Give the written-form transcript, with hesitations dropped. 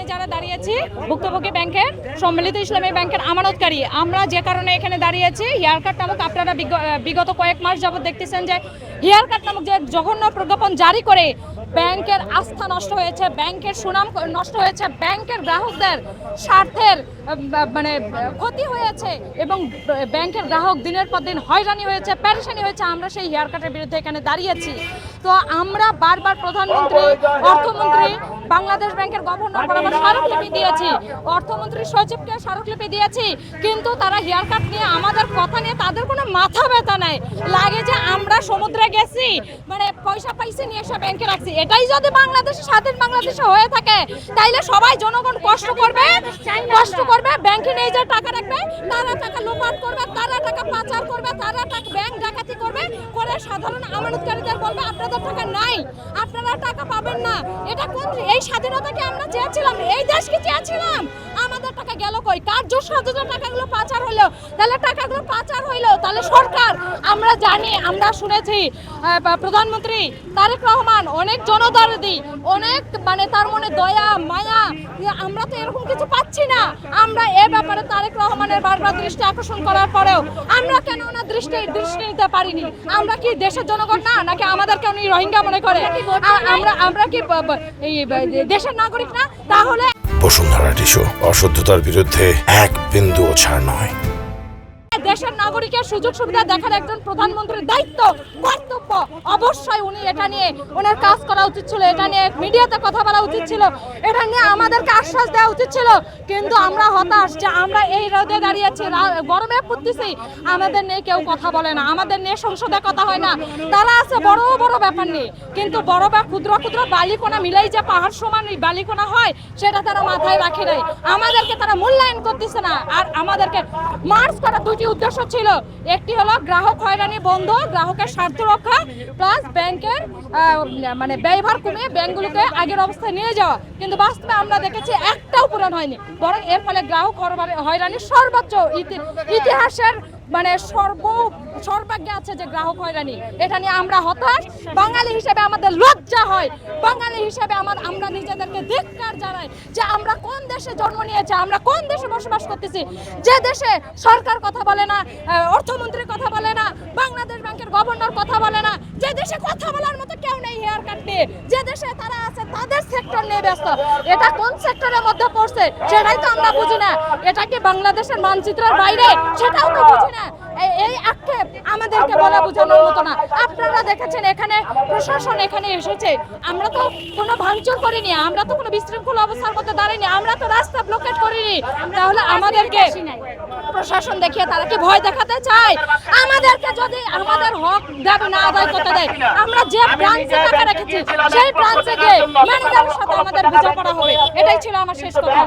এখানে যারা দাঁড়িয়েছি ভুক্তভোগী ব্যাংকের সম্মিলিত ইসলামী ব্যাংকের আমানতকারী, আমরা যে কারণে এখানে দাঁড়িয়েছি, হেয়ার কাট নামক আপনারা বিগত কয়েক মাস যাবত দেখতেছেন যে হেয়ার কাট নামক যে জঘন্য প্রজ্ঞাপন জারি করে ব্যাংকের আস্থা নষ্ট হয়েছে, ব্যাংকের সুনাম নষ্ট হয়েছে, ব্যাংকের গ্রাহকদের স্বার্থের মানে ক্ষতি হয়েছে এবং ব্যাংকের গ্রাহক দিনের পর দিন হয়রানি হয়েছে, পেরেশানি হয়েছে। আমরা সেই হেয়ার কাটের বিরুদ্ধে এখানে দাঁড়িয়েছি। তো আমরা বারবার প্রধানমন্ত্রী, অর্থমন্ত্রী, বাংলাদেশ ব্যাংকের গভর্নর বরাবর স্মারকলিপি দিয়েছি, অর্থমন্ত্রী সচিবকে স্মারকলিপি দিয়েছি, কিন্তু তারা হেয়ার কাট নিয়ে আমাদের কথা নিয়ে তাদের কোনো মাথা ব্যথা নাই। লাগে যে আমরা সমুদ্রে গেছি, মানে পয়সা পাইছি নিয়ে এসে ব্যাংকে রাখছি। এটাই যদি বাংলাদেশে, স্বাধীন বাংলাদেশে হয়ে থাকে, তাইলে সবাই জনগণ কষ্ট করবে, ব্যাংকে নিয়ে যে টাকা রাখবে, তারা টাকা লোপাট করবে, তারা টাকা পাচার করবে, তারা টাকা ব্যাংক ডাকাতি করবে, করে সাধারণ আমানতকারীদের বলবে আপনাদের টাকা নাই, আপনারা টাকা পাবেন না। এটা কোন, এই স্বাধীনতাকে আমরা চেয়েছিলাম, এই দেশকে চেয়েছিলাম, আমাদের টাকা গেল কই? কার জোর সাজতে টাকাগুলো পাচার হইলো? তাহলে টাকাগুলো পাচার হইলো, তাহলে সরকার, আমরা জানি, আমরা শুনেছি প্রধানমন্ত্রী তারেক রহমান অনেক জনদরদি, অনেক মানে তার মনে দয়া মায়া, আমরা তো এরকম কিছু পাচ্ছি না। আমরা এ ব্যাপারে তারেক রহমানের বারবার দৃষ্টি আকর্ষণ করার পরেও আমরা কেন ওনার দৃষ্টি নিতে পারিনি? আমরা কি দেশের জনগণ না, নাকি আমাদেরকে উনি রোহিঙ্গা মনে করে? আমরা কি এই দেশের নাগরিক না? তাহলে বসুন্ধরা টিস্যু অশুদ্ধতার বিরুদ্ধে এক বিন্দুও ছাড় নয়। দেশের নাগরিকের সুযোগ সুবিধা দেখার একজন প্রধানমন্ত্রীর দায়িত্ব, কর্তব্য। অবশ্যই উনি এটা নিয়ে ওনার কাজ করা উচিত ছিল, এটা নিয়ে মিডিয়াতে কথা বলা উচিত ছিল, এটা নিয়ে আমাদেরকে আশ্বাস দেওয়া উচিত ছিল। কিন্তু আমরা হতাশ যে আমরা এই রোদে দাঁড়িয়েছি, গরমে পুড়তেছি, আমাদের নিয়ে কেউ কথা বলে না, আমাদের নিয়ে সংসদে কথা হয় না। তারা আছে বড় বড় ব্যাপার নিয়ে, কিন্তু বড় বা ক্ষুদ্র ক্ষুদ্র বালিকণা মিলাই যে পাহাড় সমান বালিকণা হয়, সেটা তারা মাথায় রাখে নাই। আমাদেরকে তারা মূল্যায়ন করতেছে না। আর আমাদেরকে মার্চ করা দুটি উদ্দেশ্য ছিল, একটি হলো গ্রাহক হয়রানি বন্ধ, গ্রাহকের স্বার্থ রক্ষা, প্লাস ব্যাংকের মানে ব্যয়ভার কমিয়ে ব্যাংকগুলোকে আগের অবস্থায় নিয়ে যাওয়া। কিন্তু বাস্তবে আমরা দেখেছি একটাও পূরণ হয়নি, বরং এর ফলে গ্রাহক হয়রানির সর্বোচ্চ ইতিহাসের মানে সর্বাগ্যে আছে যে গ্রাহক হয়রানি। এটা নিয়ে আমরা হতাশ। বাঙালি হিসেবে আমাদের লজ্জা হয়, বাঙালি হিসেবে আমরা নিজেদেরকে ধিক্কার জানাই যে আমরা কোন দেশে জন্ম নিয়েছি, আমরা কোন দেশে বসবাস করতেছি, যে দেশে সরকার কথা বলে না, অর্থমন্ত্রী কথা বলে না, বাংলাদেশ ব্যাংকের গভর্নর কথা বলে না, যে দেশে কথা বলার মতো কেউ নেই হেয়ার কাট নিয়ে, যে দেশে তারা আছে তাদের সেক্টর নিয়ে ব্যস্ত। এটা কোন সেক্টরের মধ্যে পড়ছে সেটাই তো আমরা বুঝি না। এটা কি বাংলাদেশের মানচিত্রের বাইরে, সেটাও তো বুঝি না। এই আক্ষেপ আমাদেরকে বলা বোঝানোর মতো না। আপনারা দেখেছেন এখানে প্রশাসন এখানে এসেছে, আমরা তো কোনো ভাঙচুর করিনি, আমরা তো কোনো বিশৃঙ্খল অবস্থার মধ্যে দাঁড়াইনি, আমরা তো রাস্তা ব্লকেট করিনি। তাহলে আমাদেরকে প্রশাসন দেখিয়ে তারা কি ভয় দেখাতে চায়? আমাদেরকে যদি আমাদের হক দাবি না আদায় করতে দেয়, আমরা যে ব্রাঞ্চে টাকা রেখেছি সেই ব্রাঞ্চে গিয়ে ম্যানেজারের সাথে আমাদের বোঝাপড়া হবে। এটাই ছিল আমার শেষ কথা।